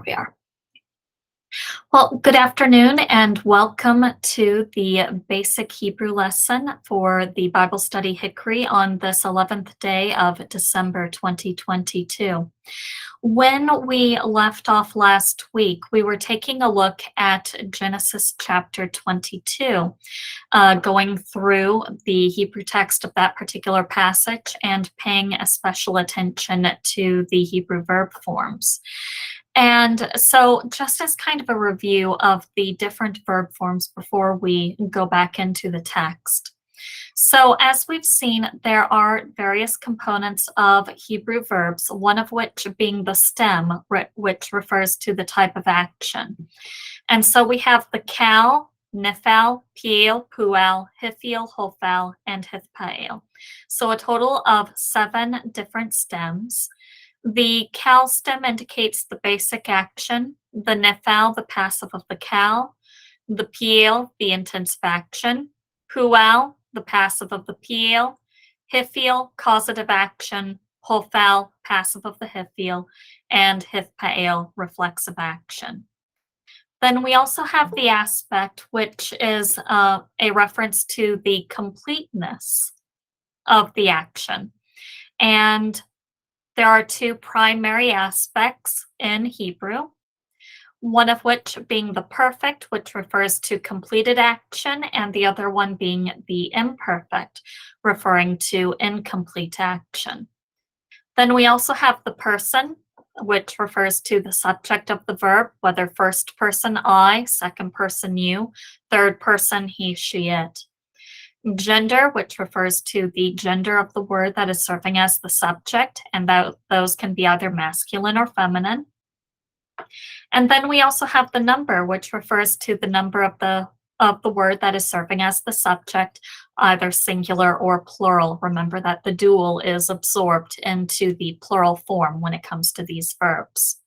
we are. Well, good afternoon and welcome to the basic Hebrew lesson for the Bible study Hickory on this 11th day of December 2022. When we left off last week, we were taking a look at Genesis chapter 22, going through the Hebrew text of that particular passage and paying a special attention to the Hebrew verb forms. And so, just as kind of a review of the different verb forms before we go back into the text. So, as we've seen, there are various components of Hebrew verbs, one of which being the stem, which refers to the type of action. And so we have the kal, nifal, piel, puel, hifil, hofal, and hithpael. So a total of 7 different stems. The kal stem indicates the basic action, the nifal, the passive of the kal, the piel, the intensive action, puel, the passive of the piel, hifil, causative action, hofal, passive of the hifil, and hithpael, reflexive action. Then we also have the aspect, which is a reference to the completeness of the action. And there are 2 primary aspects in Hebrew, one of which being the perfect, which refers to completed action, and the other one being the imperfect, referring to incomplete action. Then we also have the person, which refers to the subject of the verb, whether first person I, second person you, third person he, she, it. Gender, which refers to the gender of the word that is serving as the subject, and those can be either masculine or feminine. And then we also have the number, which refers to the number of the word that is serving as the subject, either singular or plural. Remember that the dual is absorbed into the plural form when it comes to these verbs.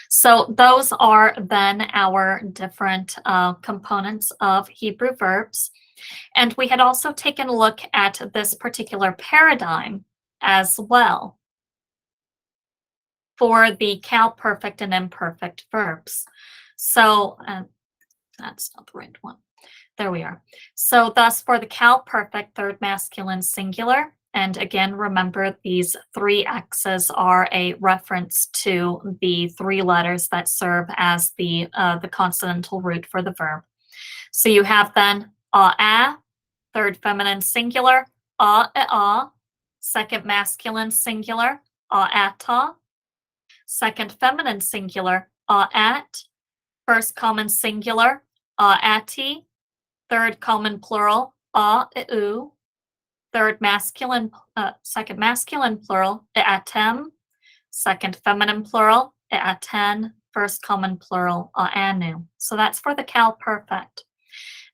So those are then our different components of Hebrew verbs. And we had also taken a look at this particular paradigm as well for the kal perfect and imperfect verbs. So that's not the right one. There we are. So thus for the kal perfect, third masculine singular. And again, remember these 3 X's are a reference to the 3 letters that serve as the consonantal root for the verb. So you have then a, third feminine singular, a, second masculine singular, a-ta, second feminine singular, a-at, first common singular, a-ati, third common plural, a-u, second masculine plural, a-atem, second feminine plural, a-aten, first common plural, a-anu. So that's for the kal perfect.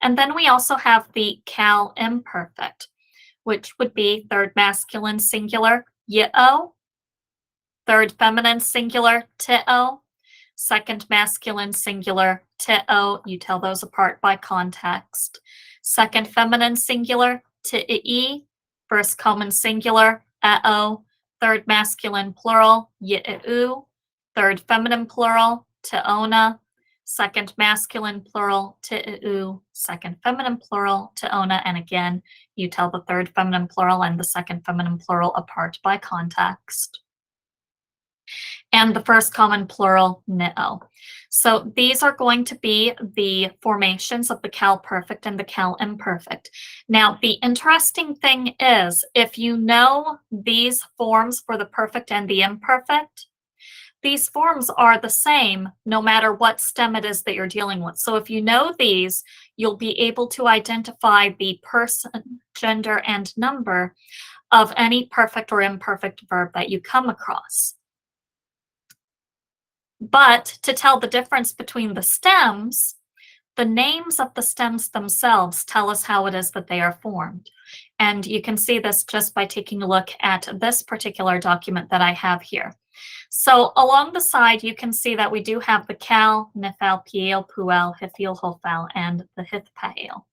And then we also have the kal imperfect, which would be third masculine singular, yi-o, third feminine singular, ti-o, second masculine singular, ti-o. You tell those apart by context. Second feminine singular, ti-i, first common singular, a-o, third masculine plural, yi-u, third feminine plural, ti-ona, second masculine plural, ti-u, second feminine plural, ti-ona, and again, you tell the third feminine plural and the second feminine plural apart by context. And the first common plural, ni-o. So these are going to be the formations of the kal perfect and the kal imperfect. Now, the interesting thing is, if you know these forms for the perfect and the imperfect, these forms are the same no matter what stem it is that you're dealing with. So if you know these, you'll be able to identify the person, gender, and number of any perfect or imperfect verb that you come across. But to tell the difference between the stems, the names of the stems themselves tell us how it is that they are formed. And you can see this just by taking a look at this particular document that I have here. So along the side, you can see that we do have the kal, nifal, piel, puel, hifil, hofal, and the hithpael.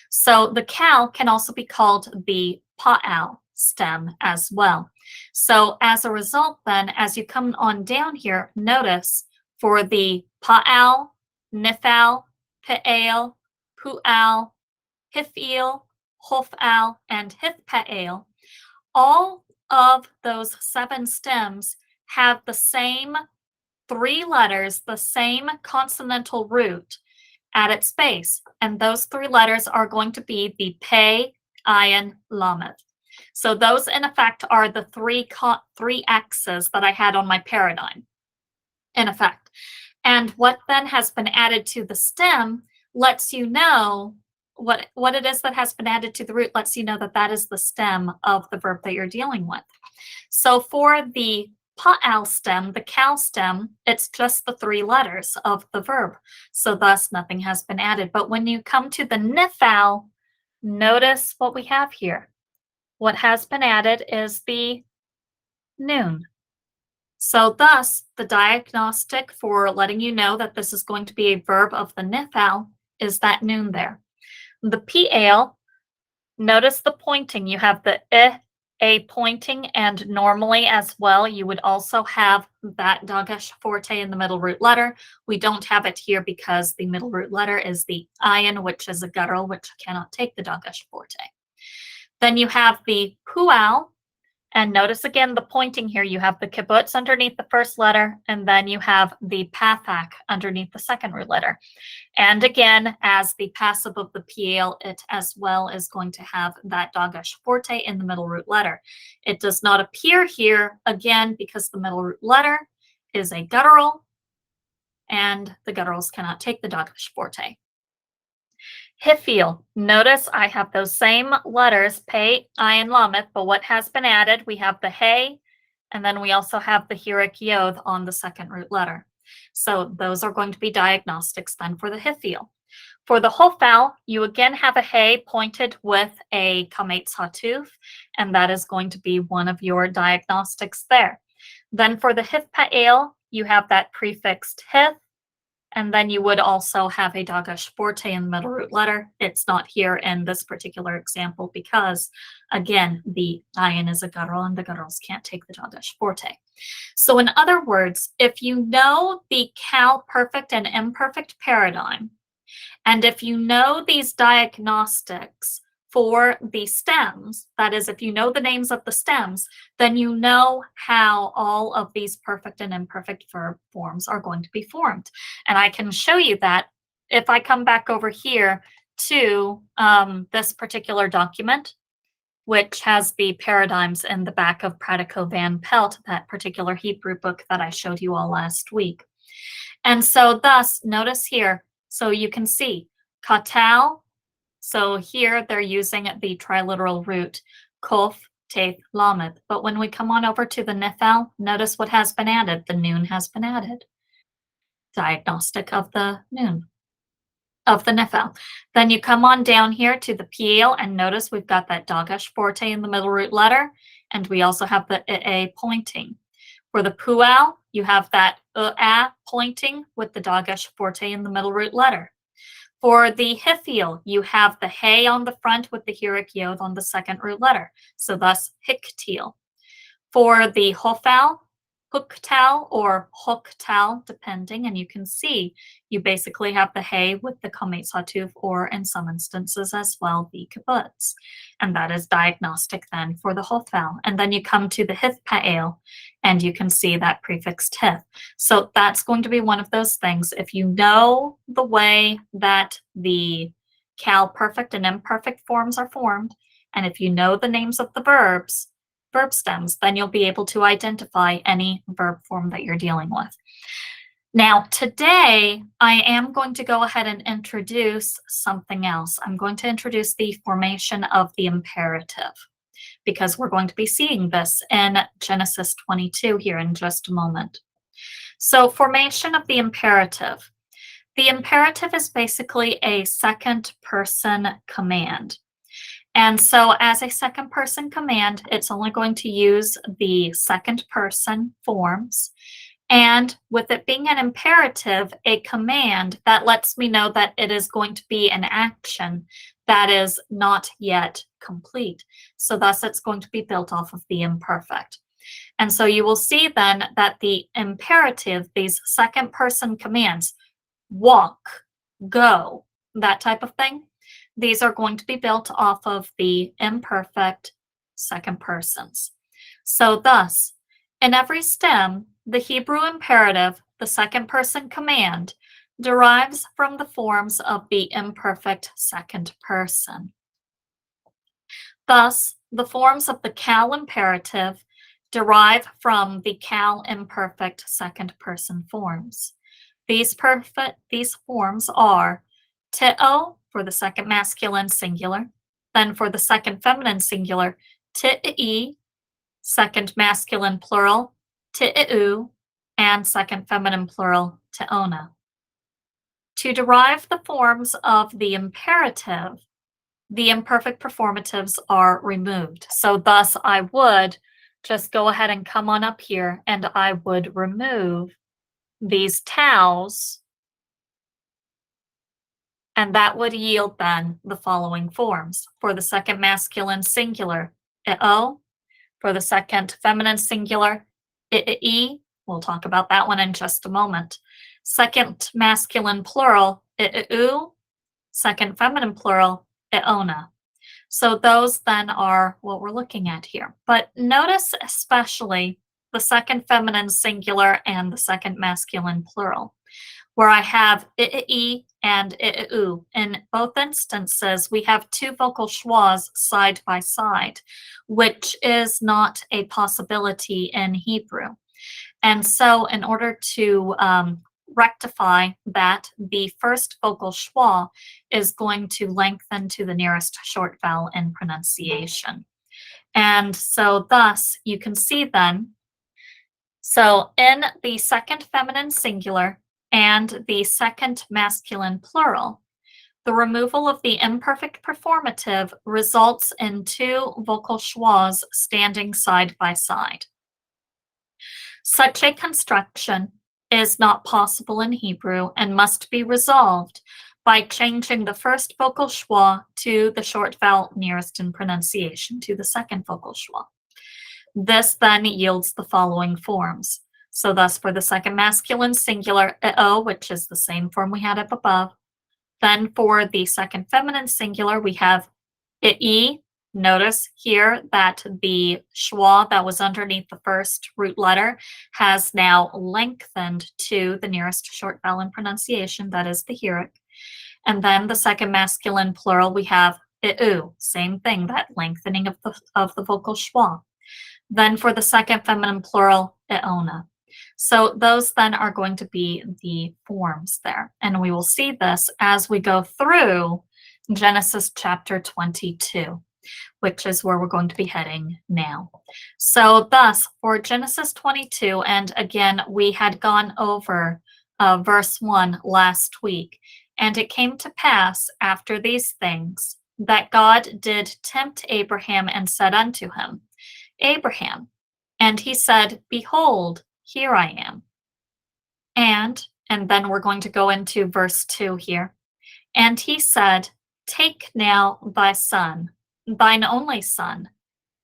So the kal can also be called the pa'al stem as well. So as a result, then, as you come on down here, notice for the pa'al, nifal, pe'al, pu'al, hif'il, hof'al, and hifpa'al, all of those 7 stems have the same 3 letters, the same consonantal root at its base. And those 3 letters are going to be the pe, ayin, lamed. So those, in effect, are the three X's that I had on my paradigm, in effect. And what then has been added to the stem lets you know what it is that has been added to the root, lets you know that that is the stem of the verb that you're dealing with. So for the pa'al stem, the cal stem, it's just the 3 letters of the verb. So thus nothing has been added. But when you come to the nifal, notice what we have here. What has been added is the noon. So thus, the diagnostic for letting you know that this is going to be a verb of the nifal is that noon there. The pa'al, notice the pointing. You have the a pointing, and normally as well, you would also have that dagesh forte in the middle root letter. We don't have it here because the middle root letter is the ayin, which is a guttural, which cannot take the dagesh forte. Then you have the pu'al, and notice again the pointing here. You have the kibbutz underneath the first letter, and then you have the pathak underneath the second root letter. And again, as the passive of the pa'al, it as well is going to have that dagesh forte in the middle root letter. It does not appear here, again, because the middle root letter is a guttural, and the gutturals cannot take the dagesh forte. Hifil, notice I have those same letters, pe, ayin, lamed, but what has been added, we have the hey, and then we also have the hirik yod on the second root letter. So those are going to be diagnostics then for the hifil. For the hofal, you again have a hey pointed with a kametz hatuf, and that is going to be one of your diagnostics there. Then for the hifpa'al, you have that prefixed hif, and then you would also have a dagesh forte in the middle root letter. It's not here in this particular example because, again, the ayin is a guttural and the gutturals can't take the dagesh forte. So in other words, if you know the cal perfect and imperfect paradigm, and if you know these diagnostics for the stems, that is, if you know the names of the stems, then you know how all of these perfect and imperfect verb forms are going to be formed. And I can show you that if I come back over here to this particular document, which has the paradigms in the back of Pratico Van Pelt, that particular Hebrew book that I showed you all last week. And so thus, notice here, so you can see katal. So here they're using the triliteral root, kof, teth, lamed. But when we come on over to the nifal, notice what has been added. The noon has been added. Diagnostic of the noon, of the nifal. Then you come on down here to the pa'al, and notice we've got that dagesh forte in the middle root letter, and we also have the a pointing. For the pu'al, you have that a pointing with the dagesh forte in the middle root letter. For the hifil, you have the hey on the front with the hirik yod on the second root letter. So thus hiktil. For the hofal, huktal or hoktal, depending, and you can see you basically have the hey with the kametz hatuf, or in some instances as well the kibbutz, and that is diagnostic then for the hofal. And then you come to the hifpa'al, and you can see that prefixed hif. So that's going to be one of those things. If you know the way that the cal perfect and imperfect forms are formed, and if you know the names of the verbs, verb stems, then you'll be able to identify any verb form that you're dealing with. Now, today, I am going to go ahead and introduce something else. I'm going to introduce the formation of the imperative, because we're going to be seeing this in Genesis 22 here in just a moment. So, formation of the imperative. The imperative is basically a second person command. And so as a second person command, it's only going to use the second person forms. And with it being an imperative, a command, that lets me know that it is going to be an action that is not yet complete. So thus it's going to be built off of the imperfect. And so you will see then that the imperative, these second person commands, walk, go, that type of thing, these are going to be built off of the imperfect second persons. So thus, in every stem, the Hebrew imperative, the second person command, derives from the forms of the imperfect second person. Thus, the forms of the cal imperative derive from the cal imperfect second person forms. These forms are teo for the second masculine singular, then for the second feminine singular, ti'i, second masculine plural, ti'u, and second feminine plural, teona. To derive the forms of the imperative, the imperfect performatives are removed. So thus I would just go ahead and come on up here and I would remove these towels, and that would yield then the following forms. For the second masculine singular, o. For the second feminine singular, I. We'll talk about that one in just a moment. Second masculine plural, iu. Second feminine plural, iona. So those then are what we're looking at here. But notice especially the second feminine singular and the second masculine plural, where I have I and iu. In both instances, we have two vocal schwas side by side, which is not a possibility in Hebrew. And so in order to rectify that, the first vocal schwa is going to lengthen to the nearest short vowel in pronunciation. And so thus you can see then, so in the second feminine singular and the second masculine plural, the removal of the imperfect performative results in two vocal schwas standing side by side. Such a construction is not possible in Hebrew and must be resolved by changing the first vocal schwa to the short vowel nearest in pronunciation to the second vocal schwa. This then yields the following forms. So thus for the second masculine singular, o, which is the same form we had up above. Then for the second feminine singular, we have I. Notice here that the schwa that was underneath the first root letter has now lengthened to the nearest short vowel in pronunciation, that is the Hickory. And then the second masculine plural, we have iu, same thing, that lengthening of the vocal schwa. Then for the second feminine plural, iona. So those then are going to be the forms there. And we will see this as we go through Genesis chapter 22, which is where we're going to be heading now. So thus, for Genesis 22, and again, we had gone over verse 1 last week, and it came to pass after these things that God did tempt Abraham and said unto him, Abraham. And he said, Behold, here I am. And then we're going to go into verse 2 here. And he said, Take now thy son, thine only son,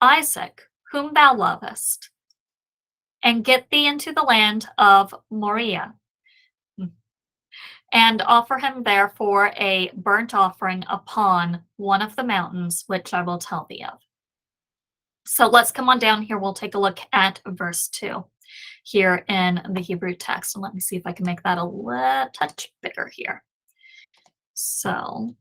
Isaac, whom thou lovest, and get thee into the land of Moriah, and offer him therefore a burnt offering upon one of the mountains which I will tell thee of. So let's come on down here. We'll take a look at verse 2 here in the Hebrew text. And let me see if I can make that a little touch bigger here. So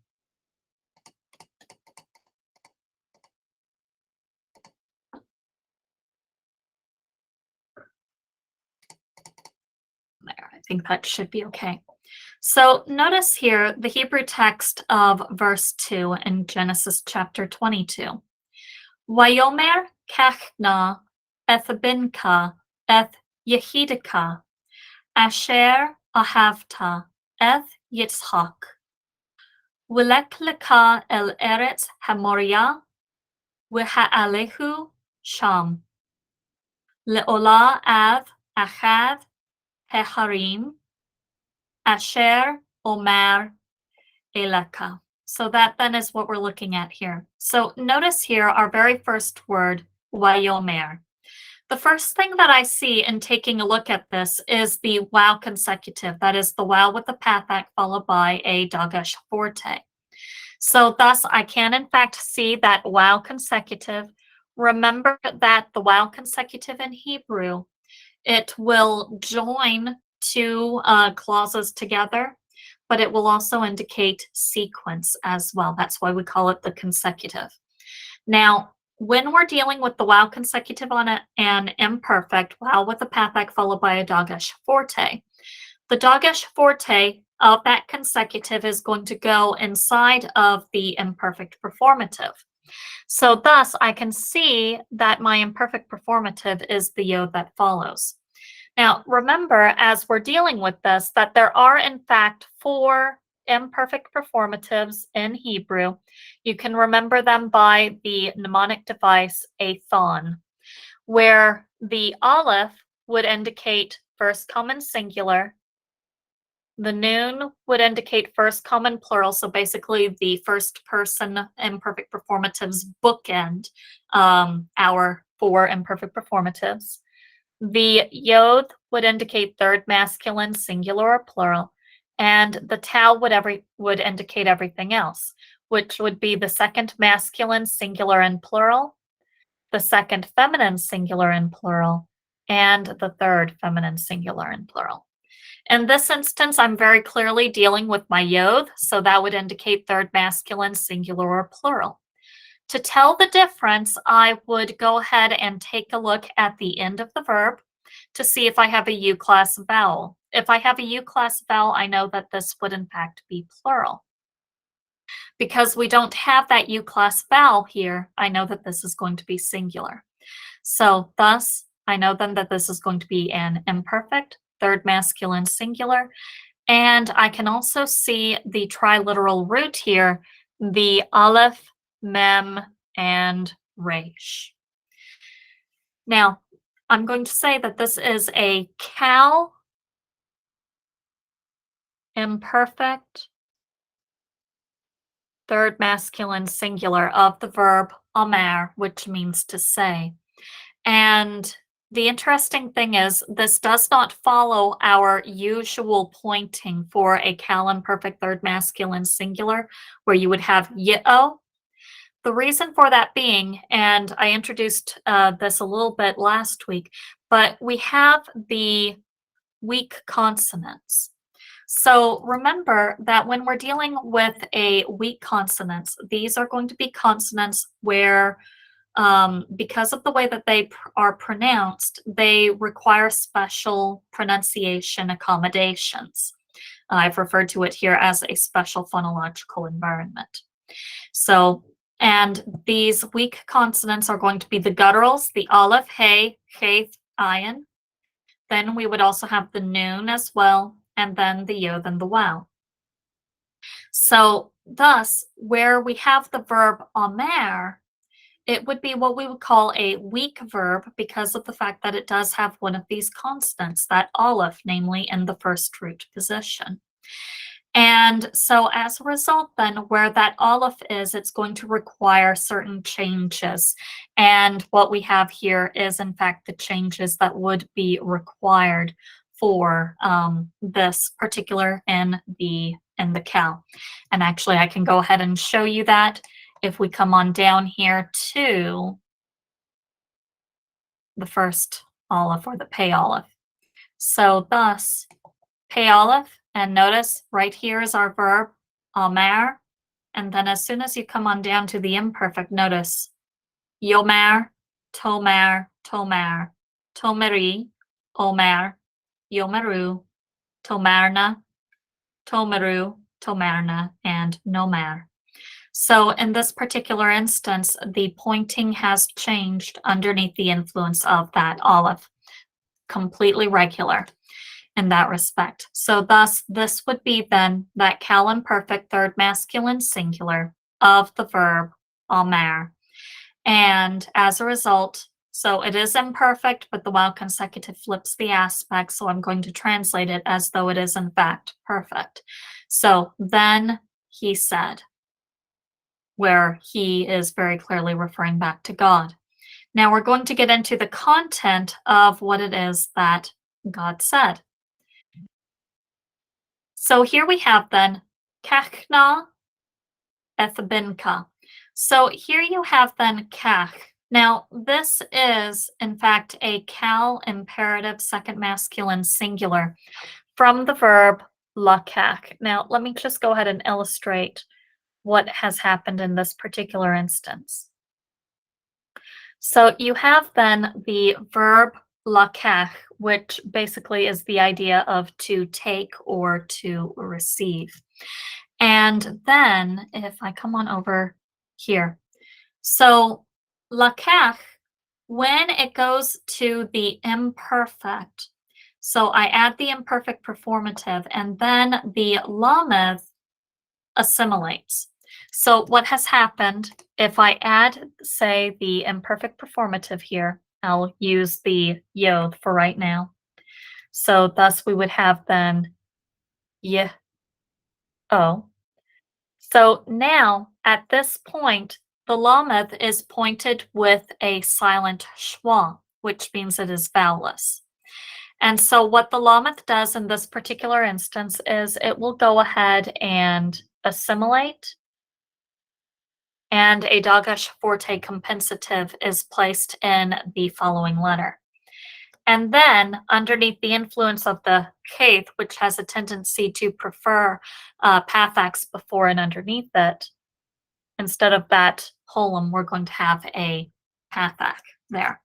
there, I think that should be okay. So notice here the Hebrew text of verse 2 in Genesis chapter 22. Vayomer kachna eth binka eth yehidika asher ahavta eth Yitzchak. Wilek leka el eretz hamoria v'ha'alehu sham. Le'ola av achav heharim asher omer elaka. So that then is what we're looking at here. So notice here our very first word, wayomer. The first thing that I see in taking a look at this is the wow consecutive. That is the wow with the pathak followed by a dagesh forte. So thus I can in fact see that wow consecutive. Remember that the wow consecutive in Hebrew, it will join two clauses together, but it will also indicate sequence as well. That's why we call it the consecutive. Now, when we're dealing with the wow consecutive on an imperfect, wow with a pathak followed by a dagesh forte, the dagesh forte of that consecutive is going to go inside of the imperfect performative. So thus, I can see that my imperfect performative is the yod that follows. Now, remember, as we're dealing with this, that there are in fact four imperfect performatives in Hebrew. You can remember them by the mnemonic device athon, where the aleph would indicate first common singular, the noon would indicate first common plural, so basically the first person imperfect performatives bookend our four imperfect performatives. The yod would indicate third masculine, singular or plural, and the tau would indicate everything else, which would be the second masculine, singular and plural, the second feminine, singular and plural, and the third feminine, singular and plural. In this instance, I'm very clearly dealing with my yod, so that would indicate third masculine, singular or plural. To tell the difference, I would go ahead and take a look at the end of the verb to see if I have a U-class vowel. If I have a U-class vowel, I know that this would in fact be plural. Because we don't have that U-class vowel here, I know that this is going to be singular. So thus, I know then that this is going to be an imperfect, third masculine singular, and I can also see the triliteral root here, the aleph, mem, and resh. Now, I'm going to say that this is a cal imperfect third masculine singular of the verb amar, which means to say. And the interesting thing is, this does not follow our usual pointing for a cal imperfect third masculine singular, where you would have yio. The reason for that being, and I introduced this a little bit last week, but we have the weak consonants. So remember that when we're dealing with a weak consonants, these are going to be consonants where because of the way that they are pronounced, they require special pronunciation accommodations. I've referred to it here as a special phonological environment. So, and these weak consonants are going to be the gutturals, the aleph, hey, cheth, ayin. Then we would also have the noon as well, and then the yod and the wow. So thus, where we have the verb omer, it would be what we would call a weak verb because of the fact that it does have one of these constants, that aleph, namely in the first root position. And so as a result, then, where that aleph is, it's going to require certain changes. And what we have here is, in fact, the changes that would be required for this particular in the cal. And actually, I can go ahead and show you that if we come on down here to the first aleph or the pei aleph. So thus, pei aleph, and notice right here is our verb, amar. And then as soon as you come on down to the imperfect, notice yomer, tomer, tomer, tomeri, omer, yomeru, tomarna, tomeru, tomarna, and nomer. So in this particular instance, the pointing has changed underneath the influence of that aleph, completely regular in that respect. So thus, this would be then that cal imperfect third masculine singular of the verb amar. And as a result, so it is imperfect, but the wow consecutive flips the aspect, so I'm going to translate it as though it is in fact perfect. So then he said, where he is very clearly referring back to God. Now we're going to get into the content of what it is that God said. So here we have then kachna ethbinka. So here you have then kach. Now this is in fact a cal imperative second masculine singular from the verb lakach. Now let me just go ahead and illustrate what has happened in this particular instance. So you have then the verb lakach, which basically is the idea of to take or to receive. And then if I come on over here, so lakach, when it goes to the imperfect, so I add the imperfect performative and then the lamed assimilates. So what has happened, if I add, say, the imperfect performative here, I'll use the yod for right now. So thus we would have then y, o. So now at this point, the lameth is pointed with a silent schwa, which means it is vowelless. And so what the lameth does in this particular instance is it will go ahead and assimilate, and a dagash forte compensative is placed in the following letter. And then underneath the influence of the kaith, which has a tendency to prefer pathax before and underneath it, instead of that holum, we're going to have a pathak there.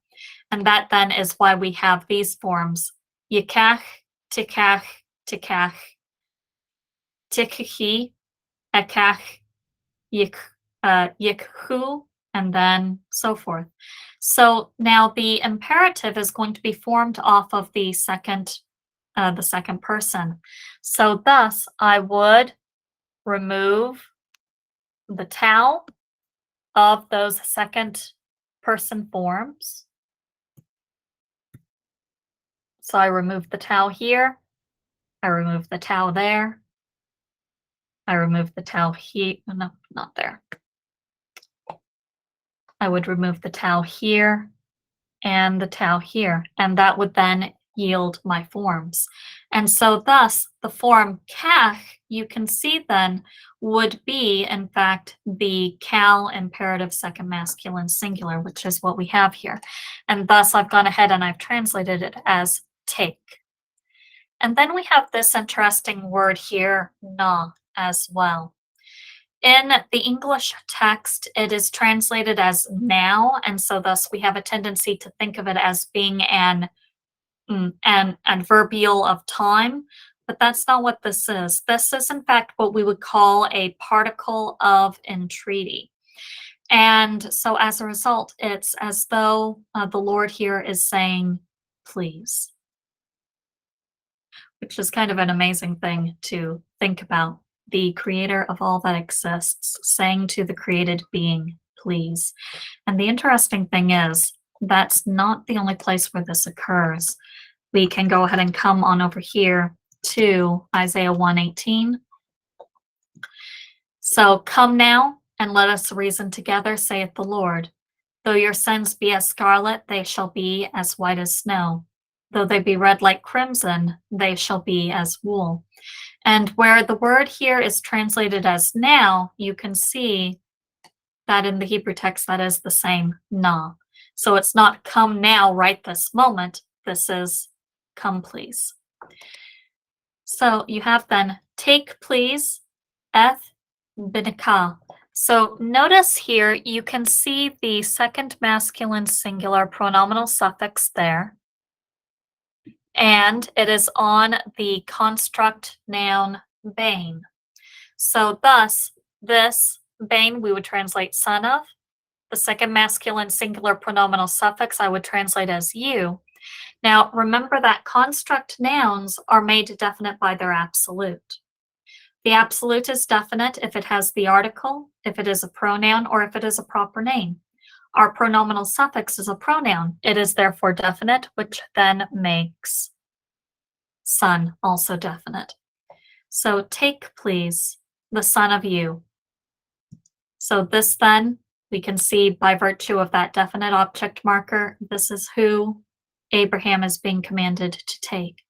And that then is why we have these forms, yikach, tikach, tikach, tikahi, ekach, yikhu, and then so forth. So now the imperative is going to be formed off of the second person. So thus I would remove the tau of those second person forms. So I remove the tau here, I remove the tau there, I remove the tau here, no, not there. I would remove the tau here and the tau here, and that would then yield my forms. And so thus the form kach, you can see then, would be in fact the cal imperative second masculine singular, which is what we have here. And thus I've gone ahead and I've translated it as take. And then we have this interesting word here, na, as well. In the English text, it is translated as now, and so thus we have a tendency to think of it as being an adverbial of time, but that's not what this is. This is, in fact, what we would call a particle of entreaty. And so as a result, it's as though the Lord here is saying, please, which is kind of an amazing thing to think about. The creator of all that exists saying to the created being, please. And the interesting thing is, that's not the only place where this occurs. We can go ahead and come on over here to Isaiah 1:18. So come now and let us reason together, saith the Lord. Though your sins be as scarlet, they shall be as white as snow. Though they be red like crimson, they shall be as wool. And where the word here is translated as now, you can see that in the Hebrew text that is the same na. So it's not come now, right this moment. This is come please. So you have then take please, eth binika. So notice here you can see the second masculine singular pronominal suffix there. And it is on the construct noun bane. So thus, this bane we would translate son of. The second masculine singular pronominal suffix I would translate as you. Now remember that construct nouns are made definite by their absolute. The absolute is definite if it has the article, if it is a pronoun, or if it is a proper name. Our pronominal suffix is a pronoun. It is therefore definite, which then makes son also definite. So take, please, the son of you. So this then, we can see by virtue of that definite object marker, this is who Abraham is being commanded to take.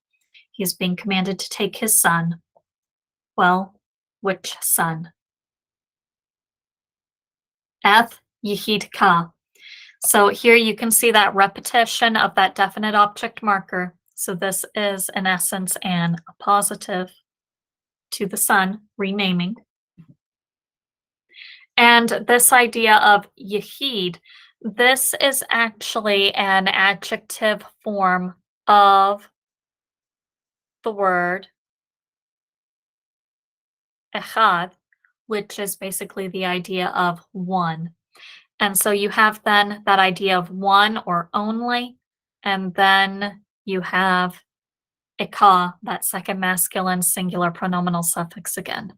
He's being commanded to take his son. Well, which son? Eth Yehid Ka. So here you can see that repetition of that definite object marker. So this is, in essence, an appositive to the son, renaming. And this idea of Yehid, this is actually an adjective form of the word echad, which is basically the idea of one. And so you have then that idea of one or only, and then you have eka, that second masculine singular pronominal suffix again.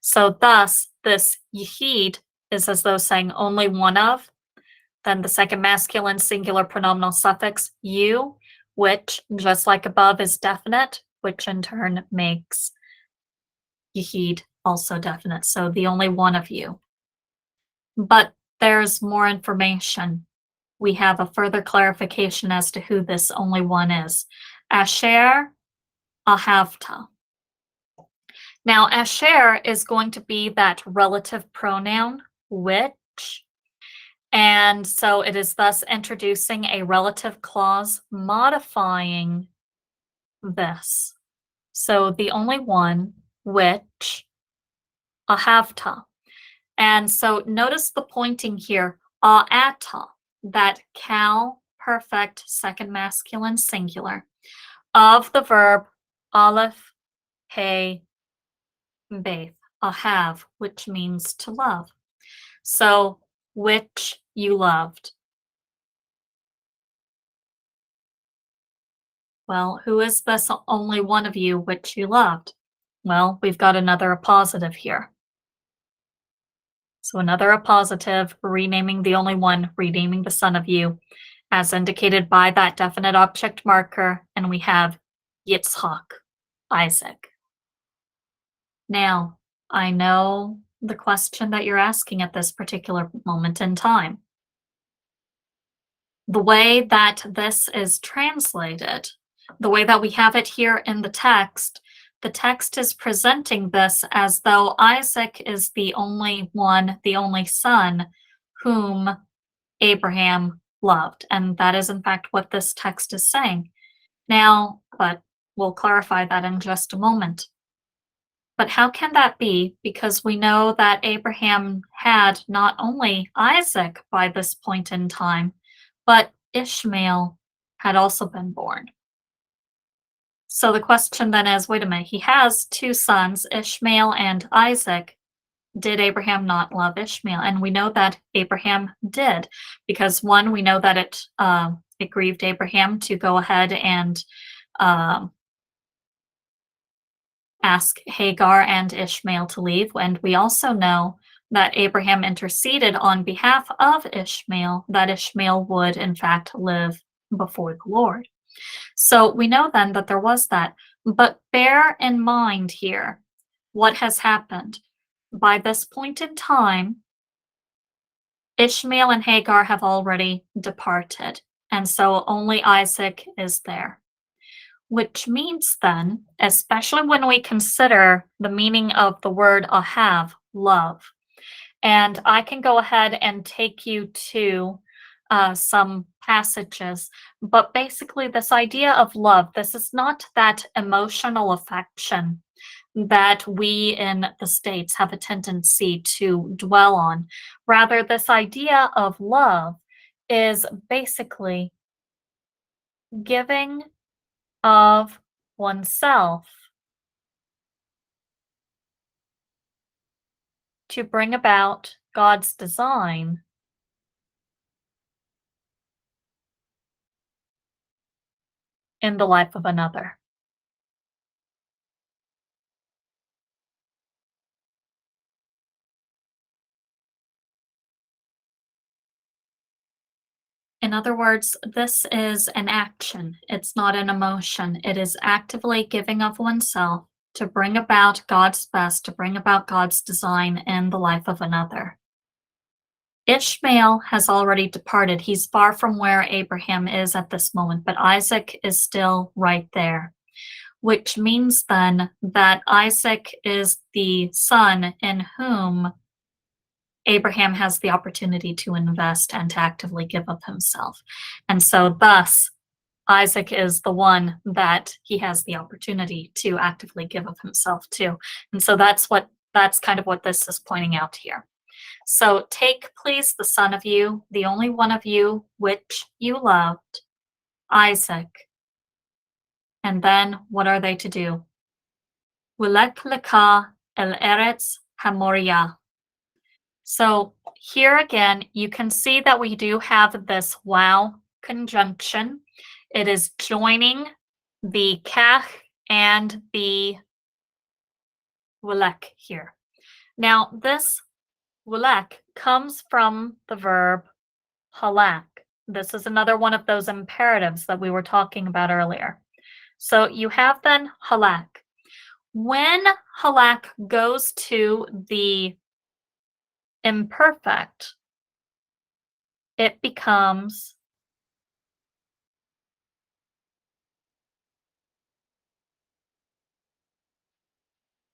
So thus, this yehid is as though saying only one of, then the second masculine singular pronominal suffix you, which, just like above, is definite, which in turn makes yehid also definite. So the only one of you. But there's more information. We have a further clarification as to who this only one is. Asher ahavta. Now, asher is going to be that relative pronoun, which, and so it is thus introducing a relative clause modifying this. So the only one, which, ahavta. And so notice the pointing here, a'ata, that cal perfect second masculine singular of the verb aleph, hey, beith, ahav, which means to love. So, which you loved. Well, who is this only one of you which you loved? Well, we've got another appositive here. So another appositive, renaming the only one, renaming the son of you, as indicated by that definite object marker, and we have Yitzhak, Isaac. Now, I know the question that you're asking at this particular moment in time. The way that this is translated, the way that we have it here in the text is presenting this as though Isaac is the only one, the only son whom Abraham loved. And that is, in fact, what this text is saying. Now, but we'll clarify that in just a moment. But how can that be? Because we know that Abraham had not only Isaac by this point in time, but Ishmael had also been born. So the question then is, wait a minute, he has two sons, Ishmael and Isaac. Did Abraham not love Ishmael? And we know that Abraham did, because one, we know that it grieved Abraham to go ahead and ask Hagar and Ishmael to leave. And we also know that Abraham interceded on behalf of Ishmael, that Ishmael would in fact live before the Lord. So we know then that there was that. But bear in mind here what has happened. By this point in time, Ishmael and Hagar have already departed, and so only Isaac is there. Which means then, especially when we consider the meaning of the word ahav, love, and I can go ahead and take you to some passages, but basically this idea of love, this is not that emotional affection that we in the States have a tendency to dwell on. Rather, this idea of love is basically giving of oneself to bring about God's design in the life of another. In other words, this is an action. It's not an emotion. It is actively giving of oneself to bring about God's best, to bring about God's design in the life of another. Ishmael has already departed. He's far from where Abraham is at this moment, but Isaac is still right there, which means then that Isaac is the son in whom Abraham has the opportunity to invest and to actively give of himself. And so, thus, Isaac is the one that he has the opportunity to actively give of himself to. And so that's kind of what this is pointing out here. So take, please, the son of you, the only one of you which you loved, Isaac. And then what are they to do? Wilek leka el eretz hamoria. So here again, you can see that we do have this wow conjunction. It is joining the kach and the wilek here. Now, this wilek comes from the verb halak. This is another one of those imperatives that we were talking about earlier. So you have then halak. When halak goes to the imperfect, it becomes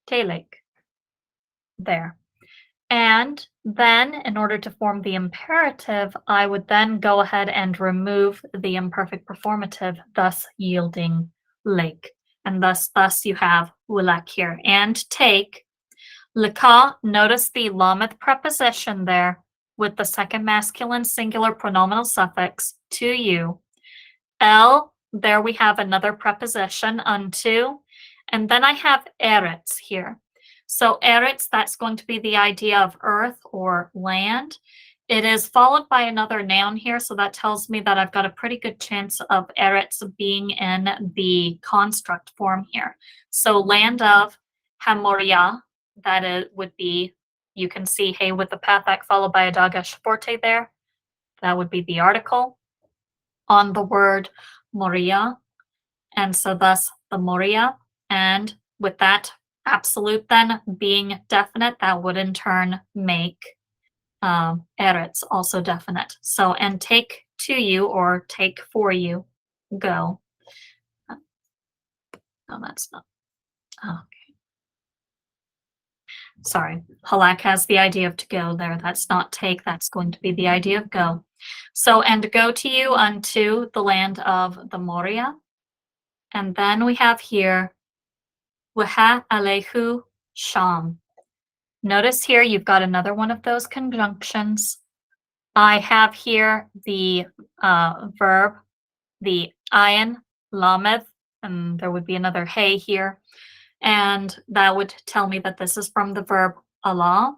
telek there. And then, in order to form the imperative, I would then go ahead and remove the imperfect performative, thus yielding lake. And thus you have wilek here. And take, leka, notice the lameth preposition there with the second masculine singular pronominal suffix, to you. El, there we have another preposition, unto. And then I have eretz here. So eretz, that's going to be the idea of earth or land. It is followed by another noun here, so that tells me that I've got a pretty good chance of eretz being in the construct form here. So land of Hamoria, would be, you can see hey with the pathak followed by a dagash forte there. That would be the article on the word Moria. And so thus the Moria, and with that absolute then being definite, that would in turn make eretz also definite. So, and take to you or take for you, go. No, that's not. Oh, okay. Sorry, halak has the idea of to go there. That's not take, that's going to be the idea of go. So, and go to you unto the land of the Moria. And then we have here, Waha alehu sham. Notice here you've got another one of those conjunctions. I have here the verb, the ayin, lameth, and there would be another hey here. And that would tell me that this is from the verb Allah.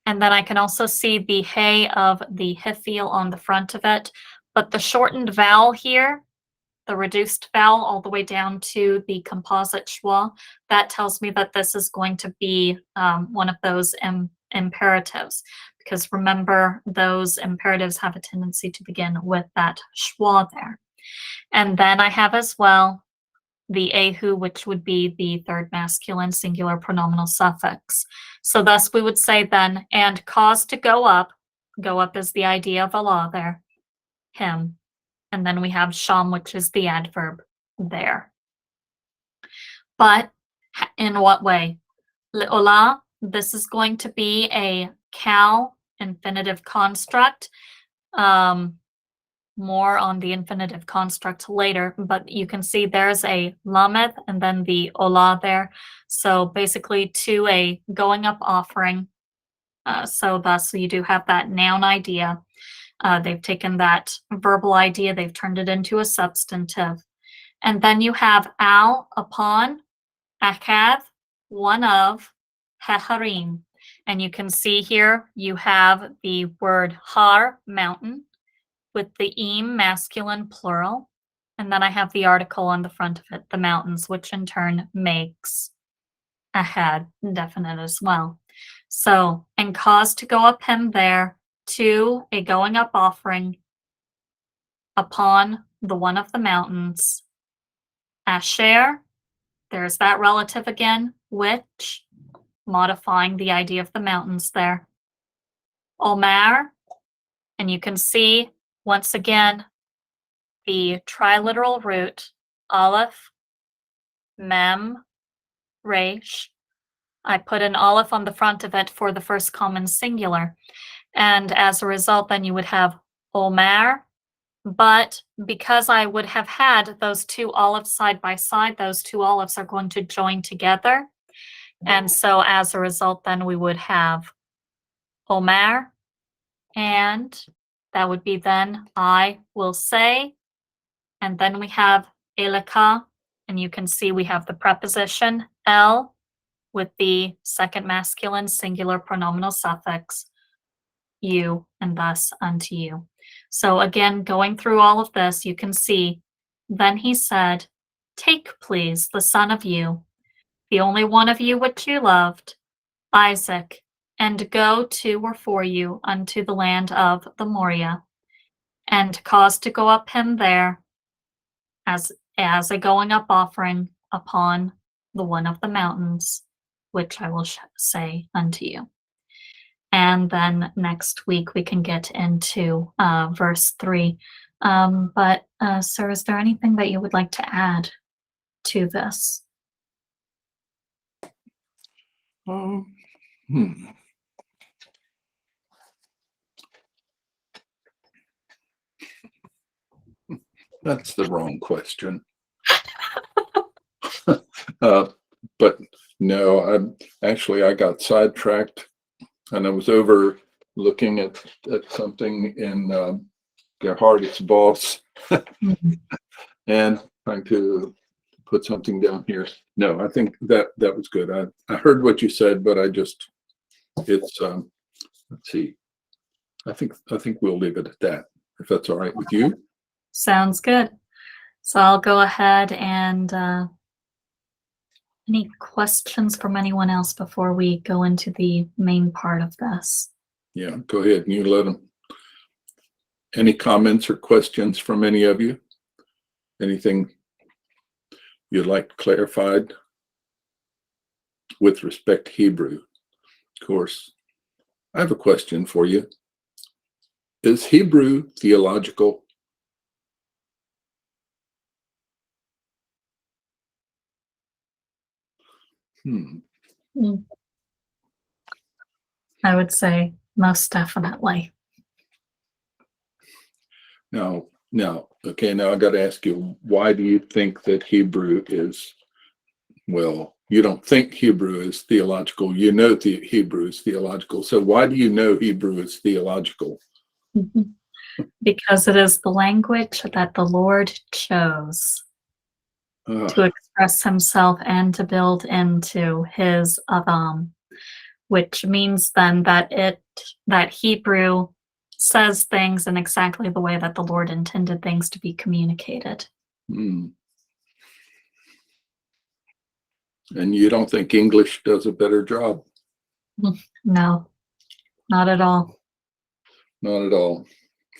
And then I can also see the hey of the hifil on the front of it. But the shortened vowel here, the reduced vowel all the way down to the composite schwa, that tells me that this is going to be one of those imperatives. Because remember, those imperatives have a tendency to begin with that schwa there. And then I have as well the ehu, which would be the third masculine singular pronominal suffix. So thus we would say then, and cause to go up is the idea of Allah there, him. And then we have sham, which is the adverb there. But in what way? Le'olah, this is going to be a cal infinitive construct. More on the infinitive construct later, but you can see there's a lamed and then the olah there. So basically to a going up offering. So thus you do have that noun idea. They've taken that verbal idea, they've turned it into a substantive. And then you have al, upon, akad, one of, heharim. And you can see here you have the word har, mountain, with the eem, masculine plural. And then I have the article on the front of it, the mountains, which in turn makes ahad definite as well. So, and cause to go up him there, to a going up offering upon the one of the mountains. Asher, there's that relative again, which, modifying the idea of the mountains there. Omar, And you can see, once again, the triliteral root, Aleph, Mem, Resh. I put an Aleph on the front of it for the first common singular. And as a result, then you would have Omer. But because I would have had those two olives side by side, those two olives are going to join together. And so as a result, then we would have Omer, and that would be then I will say. And then we have Elika, and you can see we have the preposition el with the second masculine singular pronominal suffix you, and thus unto you. So again, going through all of this, you can see, then he said, take, please, the son of you, the only one of you which you loved, Isaac, and go to or for you unto the land of the Moriah, and cause to go up him there as a going up offering upon the one of the mountains, which I will say unto you. And then next week we can get into verse 3. But sir, is there anything that you would like to add to this? That's the wrong question. But no, I got sidetracked, and I was over looking at something in Gerhardt's boss and trying to put something down here. No, I think that was good. I heard what you said, but it's let's see. I think we'll leave it at that, if that's all right with you. Sounds good. So I'll go ahead and any questions from anyone else before we go into the main part of this? Yeah, go ahead and you let them. Any comments or questions from any of you? Anything you'd like clarified with respect to Hebrew? Of course, I have a question for you. Is Hebrew theological? I would say most definitely. Now, okay, now I got to ask you, why do you think that Hebrew is, well, you don't think Hebrew is theological, you know Hebrew is theological. So why do you know Hebrew is theological? Because it is the language that the Lord chose to express himself and to build into his Adam, which means then that Hebrew says things in exactly the way that the Lord intended things to be communicated. And you don't think English does a better job? No, not at all. Not at all,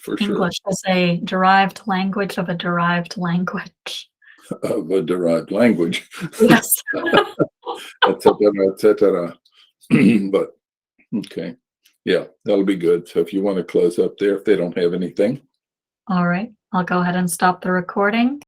for sure. English is a derived language of a derived language. Of a derived language. Yes. Et cetera. But, okay. Yeah, that'll be good. So if you want to close up there, if they don't have anything. All right. I'll go ahead and stop the recording.